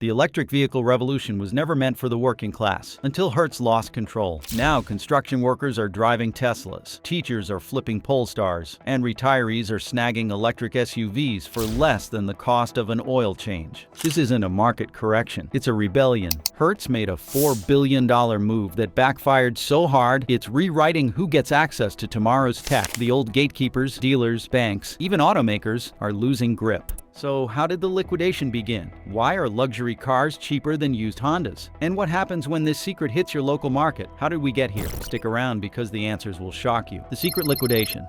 The electric vehicle revolution was never meant for the working class, until Hertz lost control. Now construction workers are driving Teslas, teachers are flipping Polestars, and retirees are snagging electric SUVs for less than the cost of an oil change. This isn't a market correction, it's a rebellion. Hertz made a $4 billion move that backfired so hard, it's rewriting who gets access to tomorrow's tech. The old gatekeepers, dealers, banks, even automakers are losing grip. So how did the liquidation begin? Why are luxury cars cheaper than used Hondas? And what happens when this secret hits your local market? How did we get here? Stick around because the answers will shock you. The secret liquidation.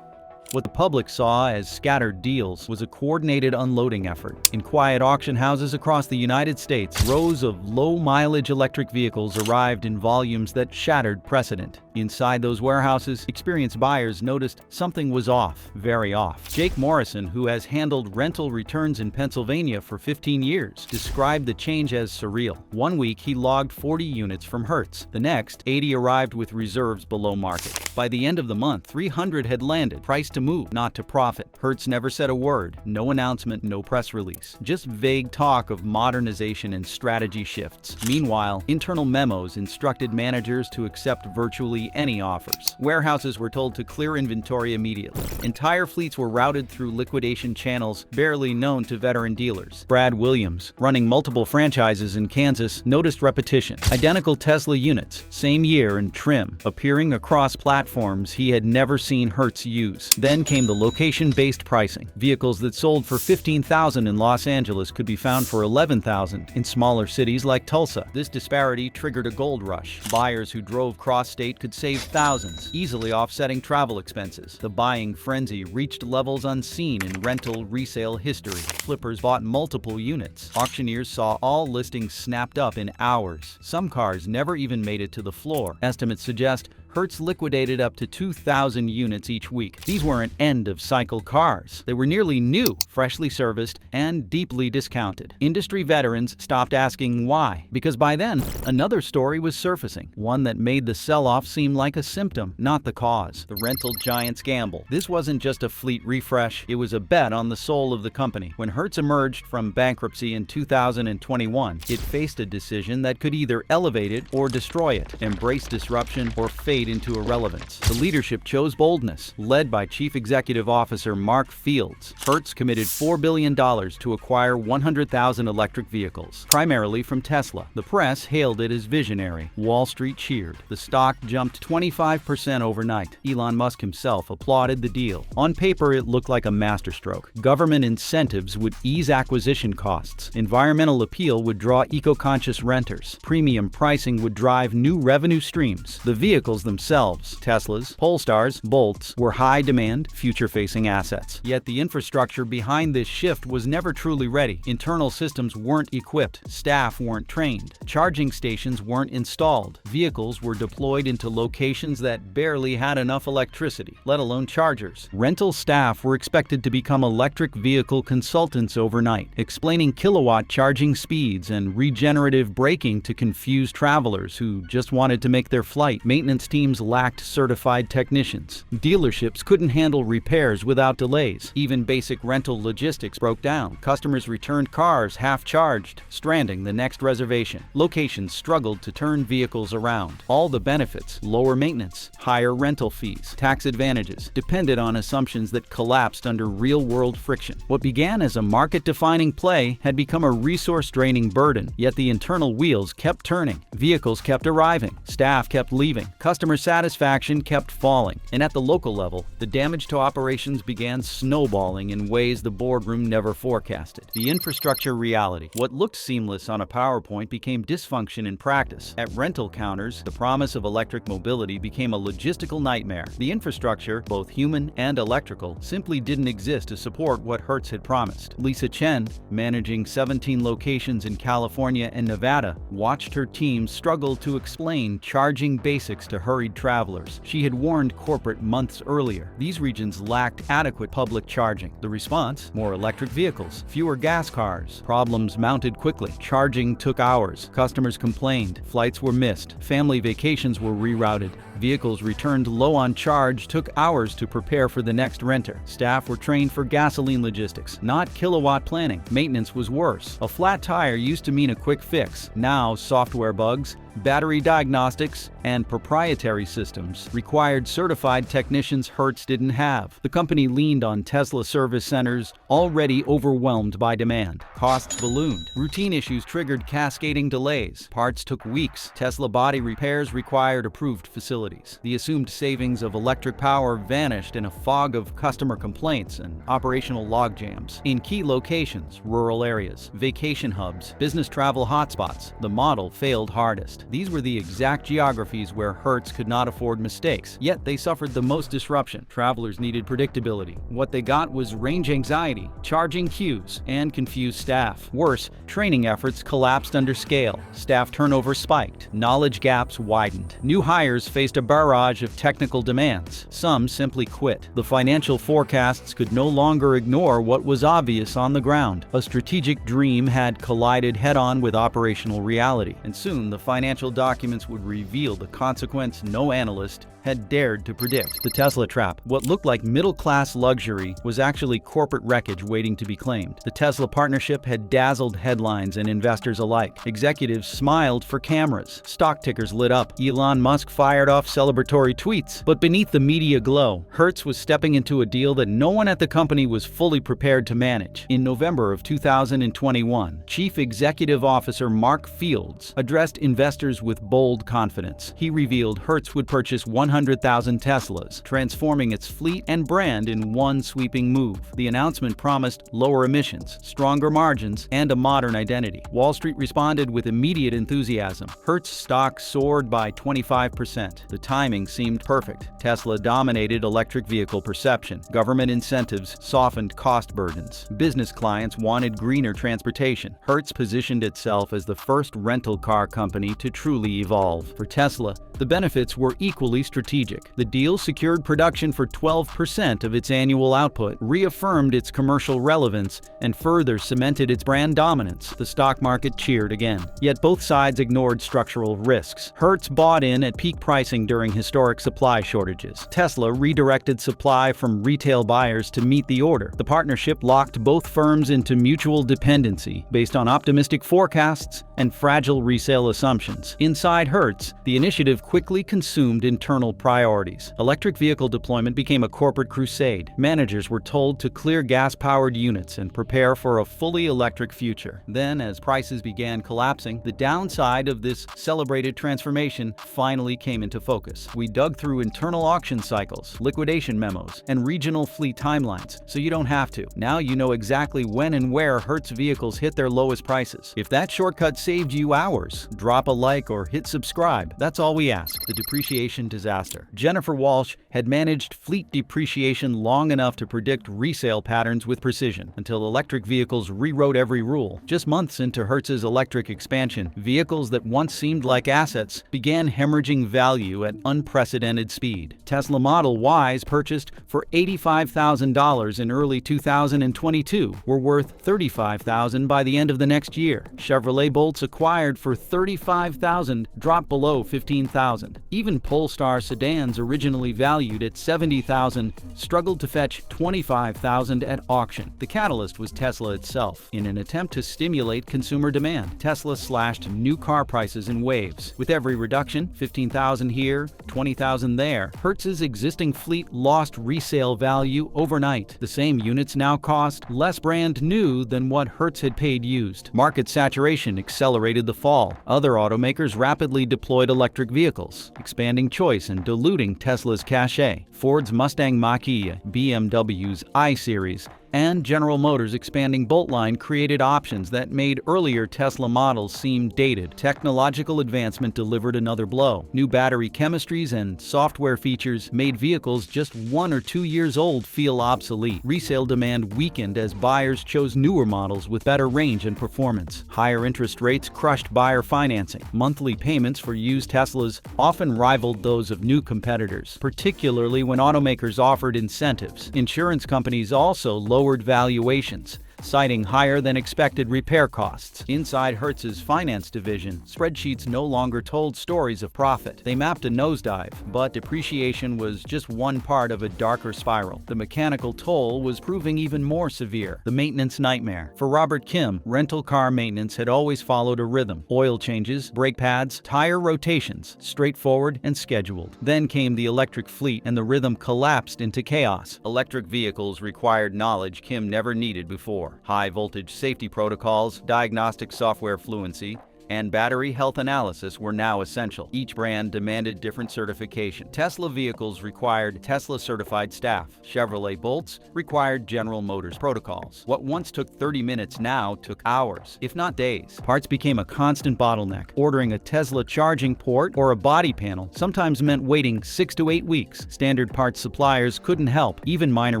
What the public saw as scattered deals was a coordinated unloading effort. In quiet auction houses across the United States, rows of low-mileage electric vehicles arrived in volumes that shattered precedent. Inside those warehouses, experienced buyers noticed something was off, very off. Jake Morrison, who has handled rental returns in Pennsylvania for 15 years, described the change as surreal. One week, he logged 40 units from Hertz. The next, 80 arrived with reserves below market. By the end of the month, 300 had landed, priced to move, not to profit. Hertz never said a word, no announcement, no press release. Just vague talk of modernization and strategy shifts. Meanwhile, internal memos instructed managers to accept virtually any offers. Warehouses were told to clear inventory immediately. Entire fleets were routed through liquidation channels barely known to veteran dealers. Brad Williams, running multiple franchises in Kansas, noticed repetition. Identical Tesla units, same year and trim, appearing across platforms he had never seen Hertz use. Then came the location-based pricing. Vehicles that sold for $15,000 in Los Angeles could be found for $11,000 in smaller cities like Tulsa. This disparity triggered a gold rush. Buyers who drove cross-state could save thousands, easily offsetting travel expenses. The buying frenzy reached levels unseen in rental resale history. Flippers bought multiple units. Auctioneers saw all listings snapped up in hours. Some cars never even made it to the floor. Estimates suggest Hertz liquidated up to 2,000 units each week. These weren't end-of-cycle cars. They were nearly new, freshly serviced, and deeply discounted. Industry veterans stopped asking why, because by then, another story was surfacing, one that made the sell-off seem like a symptom, not the cause. The rental giant's gamble. This wasn't just a fleet refresh, it was a bet on the soul of the company. When Hertz emerged from bankruptcy in 2021, it faced a decision that could either elevate it or destroy it, embrace disruption or fade into irrelevance. The leadership chose boldness, led by Chief Executive Officer Mark Fields. Hertz committed $4 billion to acquire 100,000 electric vehicles, primarily from Tesla. The press hailed it as visionary. Wall Street cheered. The stock jumped 25% overnight. Elon Musk himself applauded the deal. On paper, it looked like a masterstroke. Government incentives would ease acquisition costs. Environmental appeal would draw eco-conscious renters. Premium pricing would drive new revenue streams. The vehicles themselves, Teslas, Polestars, Bolts, were high-demand, future-facing assets. Yet the infrastructure behind this shift was never truly ready. Internal systems weren't equipped, staff weren't trained, charging stations weren't installed, vehicles were deployed into locations that barely had enough electricity, let alone chargers. Rental staff were expected to become electric vehicle consultants overnight, explaining kilowatt charging speeds and regenerative braking to confuse travelers who just wanted to make their flight. Maintenance teams lacked certified technicians. Dealerships couldn't handle repairs without delays. Even basic rental logistics broke down. Customers returned cars half-charged, stranding the next reservation. Locations struggled to turn vehicles around. All the benefits, lower maintenance, higher rental fees, tax advantages, depended on assumptions that collapsed under real-world friction. What began as a market-defining play had become a resource-draining burden, yet the internal wheels kept turning. Vehicles kept arriving. Staff kept leaving. Customer satisfaction kept falling, and at the local level, the damage to operations began snowballing in ways the boardroom never forecasted. The infrastructure reality. What looked seamless on a PowerPoint became dysfunction in practice. At rental counters, the promise of electric mobility became a logistical nightmare. The infrastructure, both human and electrical, simply didn't exist to support what Hertz had promised. Lisa Chen, managing 17 locations in California and Nevada, watched her team struggle to explain charging basics to her hurried travelers. She had warned corporate months earlier. These regions lacked adequate public charging. The response? More electric vehicles, fewer gas cars. Problems mounted quickly. Charging took hours. Customers complained. Flights were missed. Family vacations were rerouted. Vehicles returned low on charge took hours to prepare for the next renter. Staff were trained for gasoline logistics, not kilowatt planning. Maintenance was worse. A flat tire used to mean a quick fix. Now, software bugs, battery diagnostics, and proprietary systems required certified technicians Hertz didn't have. The company leaned on Tesla service centers, already overwhelmed by demand. Costs ballooned. Routine issues triggered cascading delays. Parts took weeks. Tesla body repairs required approved facilities. The assumed savings of electric power vanished in a fog of customer complaints and operational logjams. In key locations, rural areas, vacation hubs, business travel hotspots, the model failed hardest. These were the exact geographies where Hertz could not afford mistakes, yet they suffered the most disruption. Travelers needed predictability. What they got was range anxiety, charging queues, and confused staff. Worse, training efforts collapsed under scale. Staff turnover spiked. Knowledge gaps widened. New hires faced a barrage of technical demands. Some simply quit. The financial forecasts could no longer ignore what was obvious on the ground. A strategic dream had collided head-on with operational reality, and soon the financial documents would reveal the consequence no analyst had dared to predict. The Tesla trap. What looked like middle-class luxury was actually corporate wreckage waiting to be claimed. The Tesla partnership had dazzled headlines and investors alike. Executives smiled for cameras. Stock tickers lit up. Elon Musk fired off celebratory tweets. But beneath the media glow, Hertz was stepping into a deal that no one at the company was fully prepared to manage. In November of 2021, Chief Executive Officer Mark Fields addressed investors with bold confidence. He revealed Hertz would purchase 100,000 Teslas, transforming its fleet and brand in one sweeping move. The announcement promised lower emissions, stronger margins, and a modern identity. Wall Street responded with immediate enthusiasm. Hertz stock soared by 25%. The timing seemed perfect. Tesla dominated electric vehicle perception. Government incentives softened cost burdens. Business clients wanted greener transportation. Hertz positioned itself as the first rental car company to truly evolve. For Tesla, the benefits were equally strategic. The deal secured production for 12% of its annual output, reaffirmed its commercial relevance, and further cemented its brand dominance. The stock market cheered again. Yet both sides ignored structural risks. Hertz bought in at peak pricing during historic supply shortages. Tesla redirected supply from retail buyers to meet the order. The partnership locked both firms into mutual dependency based on optimistic forecasts and fragile resale assumptions. Inside Hertz, the initiative quickly consumed internal priorities. Electric vehicle deployment became a corporate crusade. Managers were told to clear gas-powered units and prepare for a fully electric future. Then, as prices began collapsing, the downside of this celebrated transformation finally came into focus. We dug through internal auction cycles, liquidation memos, and regional fleet timelines, so you don't have to. Now you know exactly when and where Hertz vehicles hit their lowest prices. If that shortcut saved you hours, drop a like or hit subscribe. That's all we ask. The Depreciation Disaster. Jennifer Walsh had managed fleet depreciation long enough to predict resale patterns with precision, until electric vehicles rewrote every rule. Just months into Hertz's electric expansion, vehicles that once seemed like assets began hemorrhaging value at unprecedented speed. Tesla Model Ys, purchased for $85,000 in early 2022, were worth $35,000 by the end of the next year. Chevrolet Bolts, acquired for $35,000, dropped below $15,000. Even Polestar sedans, originally valued at $70,000, struggled to fetch $25,000 at auction. The catalyst was Tesla itself. In an attempt to stimulate consumer demand, Tesla slashed new car prices in waves. With every reduction, $15,000 here, $20,000 there, Hertz's existing fleet lost resale value overnight. The same units now cost less brand new than what Hertz had paid used. Market saturation accelerated the fall. Other automakers rapidly deployed electric vehicles, expanding choice and diluting Tesla's cachet. Ford's Mustang Mach-E, BMW's I-Series, And General Motors' expanding bolt line created options that made earlier Tesla models seem dated. Technological advancement delivered another blow. New battery chemistries and software features made vehicles just 1 or 2 years old feel obsolete. Resale demand weakened as buyers chose newer models with better range and performance. Higher interest rates crushed buyer financing. Monthly payments for used Teslas often rivaled those of new competitors, particularly when automakers offered incentives. Insurance companies also lowered valuations, citing higher than expected repair costs. Inside Hertz's finance division, spreadsheets no longer told stories of profit. They mapped a nosedive, but depreciation was just one part of a darker spiral. The mechanical toll was proving even more severe. The maintenance nightmare. For Robert Kim, rental car maintenance had always followed a rhythm. Oil changes, brake pads, tire rotations, straightforward and scheduled. Then came the electric fleet, and the rhythm collapsed into chaos. Electric vehicles required knowledge Kim never needed before. High-voltage safety protocols, diagnostic software fluency, and battery health analysis were now essential. Each brand demanded different certification. Tesla vehicles required Tesla-certified staff. Chevrolet Bolts required General Motors protocols. What once took 30 minutes now took hours, if not days. Parts became a constant bottleneck. Ordering a Tesla charging port or a body panel sometimes meant waiting 6 to 8 weeks. Standard parts suppliers couldn't help. Even minor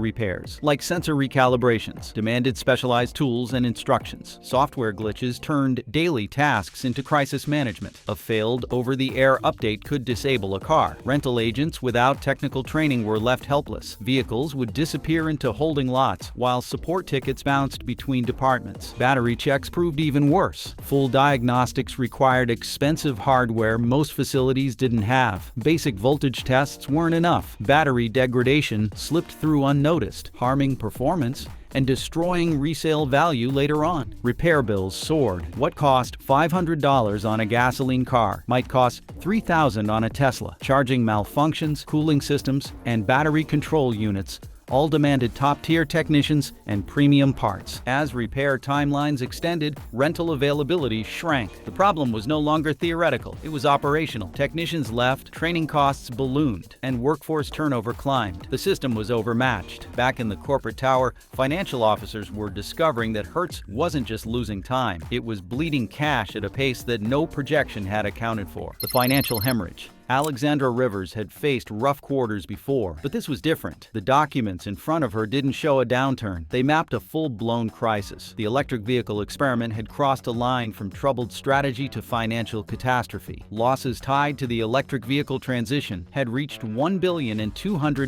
repairs, like sensor recalibrations, demanded specialized tools and instructions. Software glitches turned daily tasks into crisis management. A failed over-the-air update could disable a car. Rental agents without technical training were left helpless. Vehicles would disappear into holding lots, while support tickets bounced between departments. Battery checks proved even worse. Full diagnostics required expensive hardware most facilities didn't have. Basic voltage tests weren't enough. Battery degradation slipped through unnoticed, harming performance and destroying resale value later on. Repair bills soared. What cost $500 on a gasoline car might cost $3,000 on a Tesla. Charging malfunctions, cooling systems, and battery control units all demanded top-tier technicians and premium parts. As repair timelines extended, rental availability shrank. The problem was no longer theoretical, it was operational. Technicians left, training costs ballooned, and workforce turnover climbed. The system was overmatched. Back in the corporate tower, financial officers were discovering that Hertz wasn't just losing time, it was bleeding cash at a pace that no projection had accounted for. The financial hemorrhage. Alexandra Rivers had faced rough quarters before, but this was different. The documents in front of her didn't show a downturn. They mapped a full-blown crisis. The electric vehicle experiment had crossed a line from troubled strategy to financial catastrophe. Losses tied to the electric vehicle transition had reached $1.2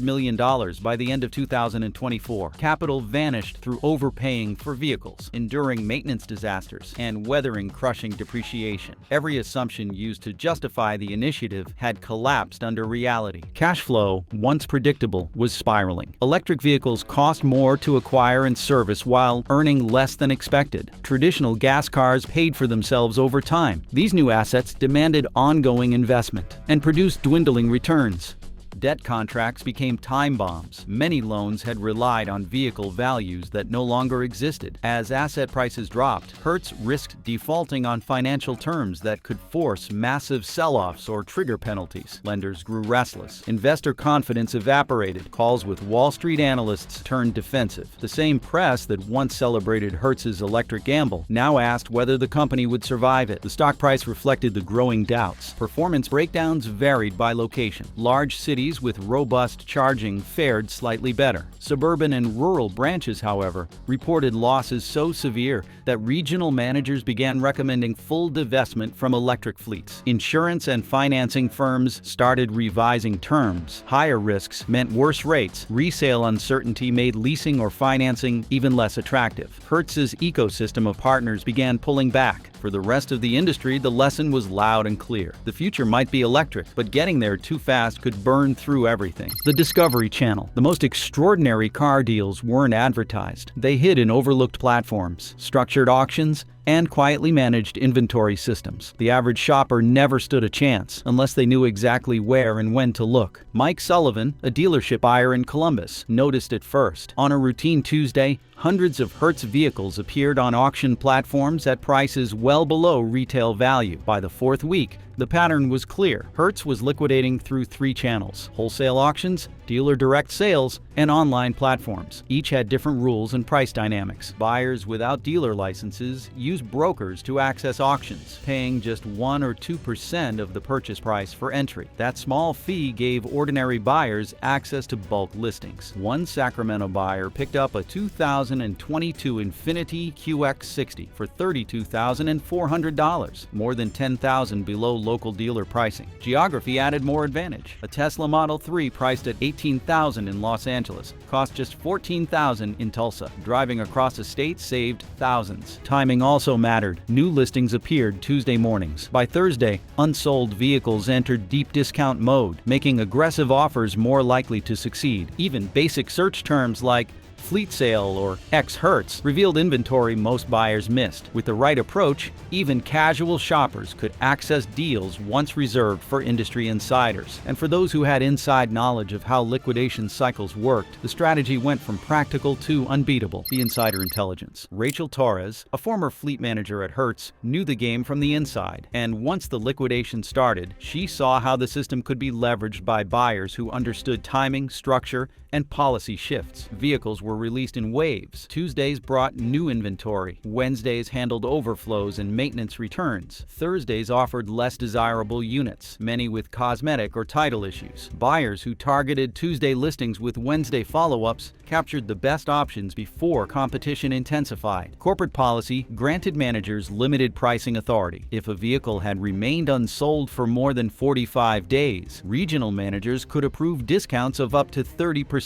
billion by the end of 2024. Capital vanished through overpaying for vehicles, enduring maintenance disasters, and weathering crushing depreciation. Every assumption used to justify the initiative had collapsed under reality. Cash flow, once predictable, was spiraling. Electric vehicles cost more to acquire and service while earning less than expected. Traditional gas cars paid for themselves over time. These new assets demanded ongoing investment and produced dwindling returns. Debt contracts became time bombs. Many loans had relied on vehicle values that no longer existed. As asset prices dropped, Hertz risked defaulting on financial terms that could force massive sell-offs or trigger penalties. Lenders grew restless. Investor confidence evaporated. Calls with Wall Street analysts turned defensive. The same press that once celebrated Hertz's electric gamble now asked whether the company would survive it. The stock price reflected the growing doubts. Performance breakdowns varied by location. Large cities with robust charging fared slightly better. Suburban and rural branches, however, reported losses so severe that regional managers began recommending full divestment from electric fleets. Insurance and financing firms started revising terms. Higher risks meant worse rates. Resale uncertainty made leasing or financing even less attractive. Hertz's ecosystem of partners began pulling back. For the rest of the industry, the lesson was loud and clear. The future might be electric, but getting there too fast could burn through everything. The Discovery Channel. The most extraordinary car deals weren't advertised. They hid in overlooked platforms, structured auctions, and quietly managed inventory systems. The average shopper never stood a chance unless they knew exactly where and when to look. Mike Sullivan, a dealership buyer in Columbus, noticed it first. On a routine Tuesday, hundreds of Hertz vehicles appeared on auction platforms at prices well below retail value. By the fourth week, the pattern was clear. Hertz was liquidating through 3 channels: wholesale auctions, dealer direct sales, and online platforms. Each had different rules and price dynamics. Buyers without dealer licenses used brokers to access auctions, paying just 1 or 2% of the purchase price for entry. That small fee gave ordinary buyers access to bulk listings. One Sacramento buyer picked up a 2022 Infiniti QX60 for $32,400, more than $10,000 below local dealer pricing. Geography added more advantage. A Tesla Model 3 priced at $18,000 in Los Angeles cost just $14,000 in Tulsa. Driving across the state saved thousands. Timing also mattered. New listings appeared Tuesday mornings. By Thursday, unsold vehicles entered deep discount mode, making aggressive offers more likely to succeed. Even basic search terms like fleet sale or X Hertz revealed inventory most buyers missed. With the right approach, even casual shoppers could access deals once reserved for industry insiders. And for those who had inside knowledge of how liquidation cycles worked, the strategy went from practical to unbeatable. The insider intelligence. Rachel Torres, a former fleet manager at Hertz, knew the game from the inside. And once the liquidation started, she saw how the system could be leveraged by buyers who understood timing, structure, and policy shifts. Vehicles were released in waves. Tuesdays brought new inventory. Wednesdays handled overflows and maintenance returns. Thursdays offered less desirable units, many with cosmetic or title issues. Buyers who targeted Tuesday listings with Wednesday follow-ups captured the best options before competition intensified. Corporate policy granted managers limited pricing authority. If a vehicle had remained unsold for more than 45 days, regional managers could approve discounts of up to 30%.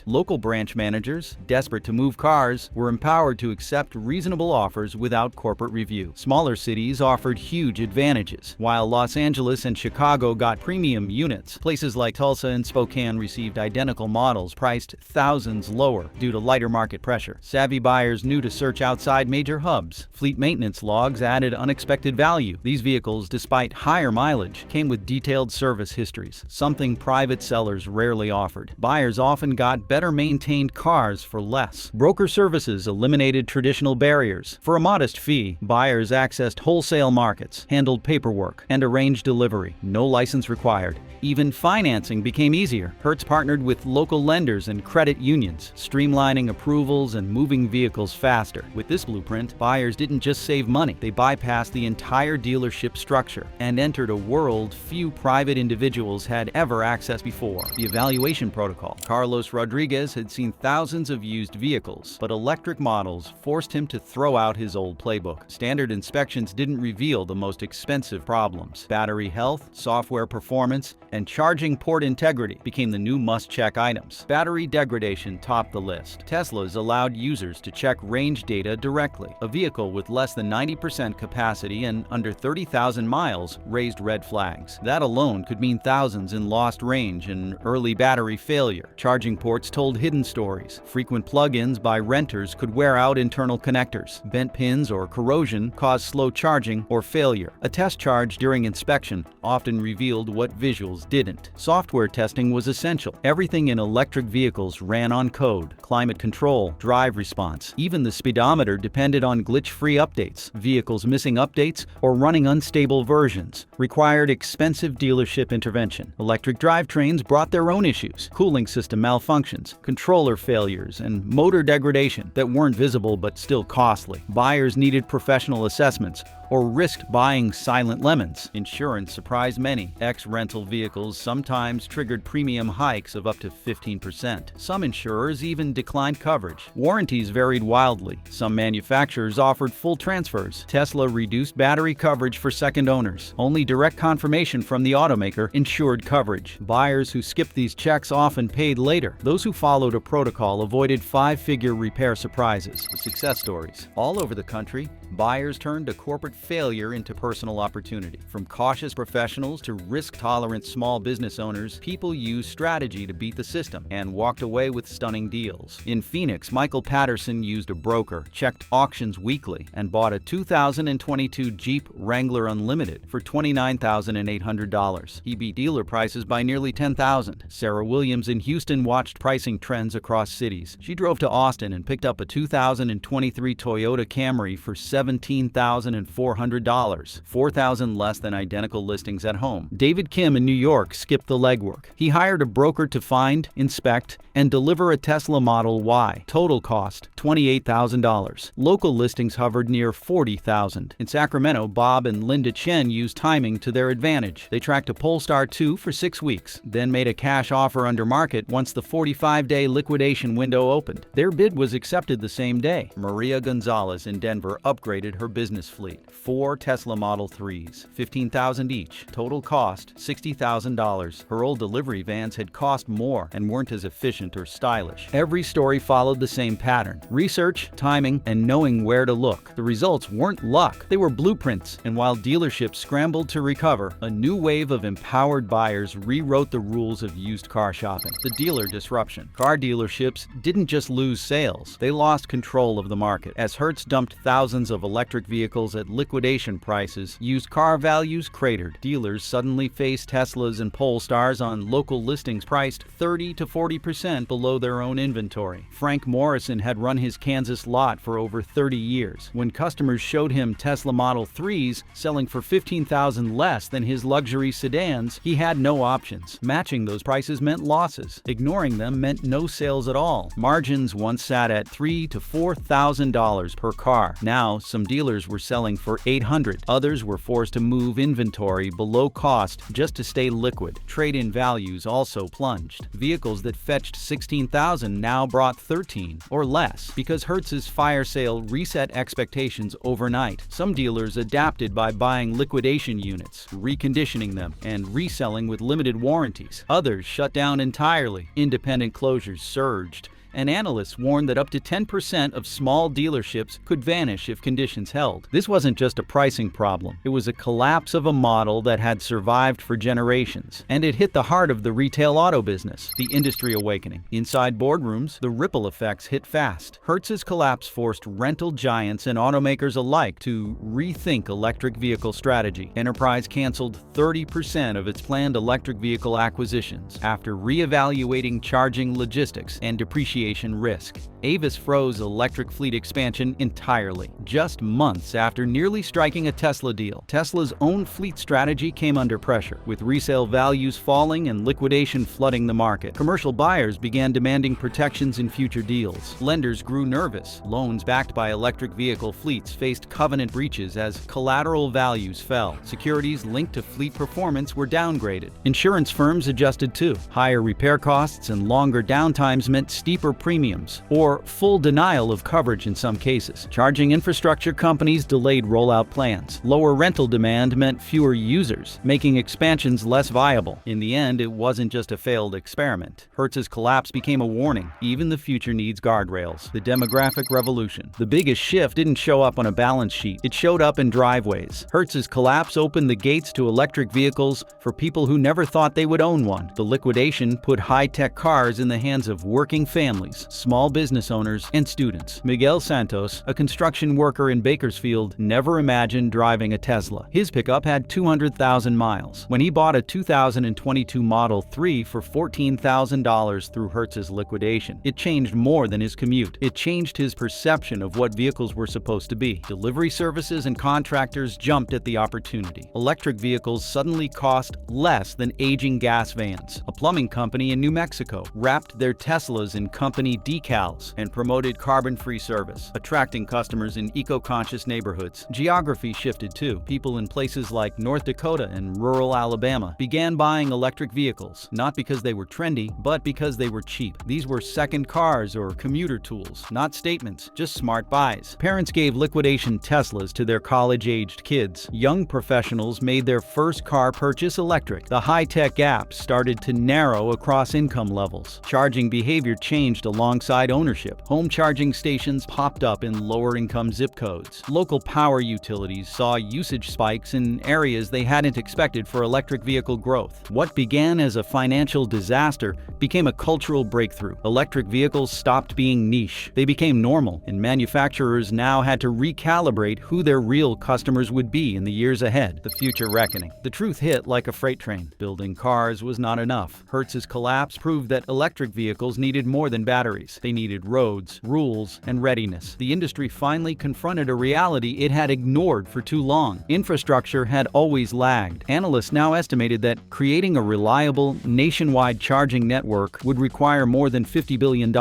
Local branch managers, desperate to move cars, were empowered to accept reasonable offers without corporate review. Smaller cities offered huge advantages. While Los Angeles and Chicago got premium units, places like Tulsa and Spokane received identical models priced thousands lower due to lighter market pressure. Savvy buyers knew to search outside major hubs. Fleet maintenance logs added unexpected value. These vehicles, despite higher mileage, came with detailed service histories, something private sellers rarely offered. Buyers often got better maintained cars for less. Broker services eliminated traditional barriers. For a modest fee, buyers accessed wholesale markets, handled paperwork, and arranged delivery. No license required. Even financing became easier. Hertz partnered with local lenders and credit unions, streamlining approvals and moving vehicles faster. With this blueprint, buyers didn't just save money, they bypassed the entire dealership structure and entered a world few private individuals had ever accessed before. The evaluation protocol. Carlos Rodriguez had seen thousands of used vehicles, but electric models forced him to throw out his old playbook. Standard inspections didn't reveal the most expensive problems. Battery health, software performance, and charging port integrity became the new must-check items. Battery degradation topped the list. Teslas allowed users to check range data directly. A vehicle with less than 90% capacity and under 30,000 miles raised red flags. That alone could mean thousands in lost range and early battery failure. Charging ports told hidden stories. Frequent plug-ins by renters could wear out internal connectors. Bent pins or corrosion caused slow charging or failure. A test charge during inspection often revealed what visuals didn't. Software testing was essential. Everything in electric vehicles ran on code. Climate control, drive response, even the speedometer depended on glitch-free updates. Vehicles missing updates or running unstable versions required expensive dealership intervention. Electric drivetrains brought their own issues: cooling system malfunctions, controller failures, and motor degradation that weren't visible but still costly. Buyers needed professional assessments or risked buying silent lemons. Insurance surprised many. Ex-rental vehicles sometimes triggered premium hikes of up to 15%. Some insurers even declined coverage. Warranties varied wildly. Some manufacturers offered full transfers. Tesla reduced battery coverage for second owners. Only direct confirmation from the automaker ensured coverage. Buyers who skipped these checks often paid later. Those who followed a protocol avoided five-figure repair surprises. The success stories. All over the country, buyers turned to corporate failure into personal opportunity. From cautious professionals to risk-tolerant small business owners, people used strategy to beat the system and walked away with stunning deals. In Phoenix, Michael Patterson used a broker, checked auctions weekly, and bought a 2022 Jeep Wrangler Unlimited for $29,800. He beat dealer prices by nearly $10,000. Sarah Williams in Houston watched pricing trends across cities. She drove to Austin and picked up a 2023 Toyota Camry for $17,400, $4,000 less than identical listings at home. David Kim in New York skipped the legwork. He hired a broker to find, inspect, and deliver a Tesla Model Y. Total cost $28,000. Local listings hovered near $40,000. In Sacramento, Bob and Linda Chen used timing to their advantage. They tracked a Polestar 2 for 6 weeks, then made a cash offer under market once the 45-day liquidation window opened. Their bid was accepted the same day. Maria Gonzalez in Denver upgraded her business fleet. 4 Tesla Model 3s, $15,000 each. Total cost $60,000. Her old delivery vans had cost more and weren't as efficient or stylish. Every story followed the same pattern: research, timing, and knowing where to look. The results weren't luck, they were blueprints. And while dealerships scrambled to recover, a new wave of empowered buyers rewrote the rules of used car shopping. The dealer disruption. Car dealerships didn't just lose sales, they lost control of the market. As Hertz dumped thousands of electric vehicles at liquidation prices, used car values cratered. Dealers suddenly faced Teslas and Polestars on local listings priced 30 to 40% below their own inventory. Frank Morrison had run his Kansas lot for over 30 years. When customers showed him Tesla Model 3s selling for $15,000 less than his luxury sedans, he had no options. Matching those prices meant losses. Ignoring them meant no sales at all. Margins once sat at $3,000 to $4,000 per car. Now, some dealers were selling for $800. Others were forced to move inventory below cost just to stay liquid. Trade-in values also plunged. Vehicles that fetched $16,000 now brought $13,000 or less because Hertz's fire sale reset expectations overnight. Some dealers adapted by buying liquidation units, reconditioning them, and reselling with limited warranties. Others shut down entirely. Independent closures surged, and analysts warned that up to 10% of small dealerships could vanish if conditions held. This wasn't just a pricing problem. It was a collapse of a model that had survived for generations, and it hit the heart of the retail auto business, the industry awakening. Inside boardrooms, the ripple effects hit fast. Hertz's collapse forced rental giants and automakers alike to rethink electric vehicle strategy. Enterprise canceled 30% of its planned electric vehicle acquisitions after reevaluating charging logistics and depreciation risk. Avis froze electric fleet expansion entirely, just months after nearly striking a Tesla deal. Tesla's own fleet strategy came under pressure, with resale values falling and liquidation flooding the market. Commercial buyers began demanding protections in future deals. Lenders grew nervous. Loans backed by electric vehicle fleets faced covenant breaches as collateral values fell. Securities linked to fleet performance were downgraded. Insurance firms adjusted too. Higher repair costs and longer downtimes meant steeper premiums, or full denial of coverage in some cases. Charging infrastructure companies delayed rollout plans. Lower rental demand meant fewer users, making expansions less viable. In the end, it wasn't just a failed experiment. Hertz's collapse became a warning. Even the future needs guardrails. The demographic revolution. The biggest shift didn't show up on a balance sheet. It showed up in driveways. Hertz's collapse opened the gates to electric vehicles for people who never thought they would own one. The liquidation put high-tech cars in the hands of working families, small business owners, and students. Miguel Santos, a construction worker in Bakersfield, never imagined driving a Tesla. His pickup had 200,000 miles. When he bought a 2022 Model 3 for $14,000 through Hertz's liquidation, it changed more than his commute. It changed his perception of what vehicles were supposed to be. Delivery services and contractors jumped at the opportunity. Electric vehicles suddenly cost less than aging gas vans. A plumbing company in New Mexico wrapped their Teslas in company decals and promoted carbon-free service, attracting customers in eco-conscious neighborhoods. Geography shifted too. People in places like North Dakota and rural Alabama began buying electric vehicles, not because they were trendy, but because they were cheap. These were second cars or commuter tools, not statements, just smart buys. Parents gave liquidation Teslas to their college-aged kids. Young professionals made their first car purchase electric. The high-tech gap started to narrow across income levels. Charging behavior changed changed alongside ownership. Home charging stations popped up in lower-income zip codes. Local power utilities saw usage spikes in areas they hadn't expected for electric vehicle growth. What began as a financial disaster became a cultural breakthrough. Electric vehicles stopped being niche. They became normal, and manufacturers now had to recalibrate who their real customers would be in the years ahead. The future reckoning. The truth hit like a freight train. Building cars was not enough. Hertz's collapse proved that electric vehicles needed more than batteries. They needed roads, rules, and readiness. The industry finally confronted a reality it had ignored for too long. Infrastructure had always lagged. Analysts now estimated that creating a reliable, nationwide charging network would require more than $50 billion.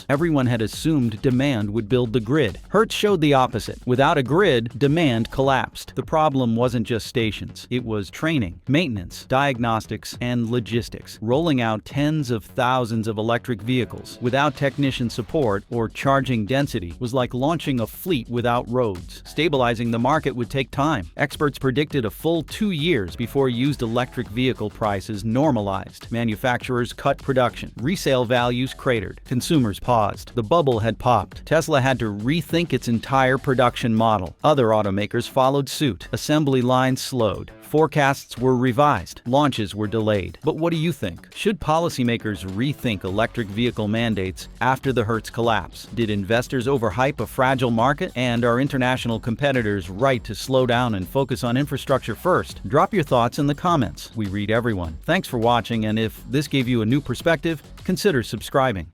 Everyone had assumed demand would build the grid. Hertz showed the opposite. Without a grid, demand collapsed. The problem wasn't just stations. It was training, maintenance, diagnostics, and logistics. Rolling out tens of thousands of electric vehicles without technician support or charging density was like launching a fleet without roads. Stabilizing the market would take time. Experts predicted a full 2 years before used electric vehicle prices normalized. Manufacturers cut production. Resale values cratered. Consumers paused. The bubble had popped. Tesla had to rethink its entire production model. Other automakers followed suit. Assembly lines slowed. Forecasts were revised. Launches were delayed. But what do you think? Should policymakers rethink electric vehicle mandates after the Hertz collapse? Did investors overhype a fragile market? And are international competitors right to slow down and focus on infrastructure first? Drop your thoughts in the comments. We read everyone. Thanks for watching, and if this gave you a new perspective, consider subscribing.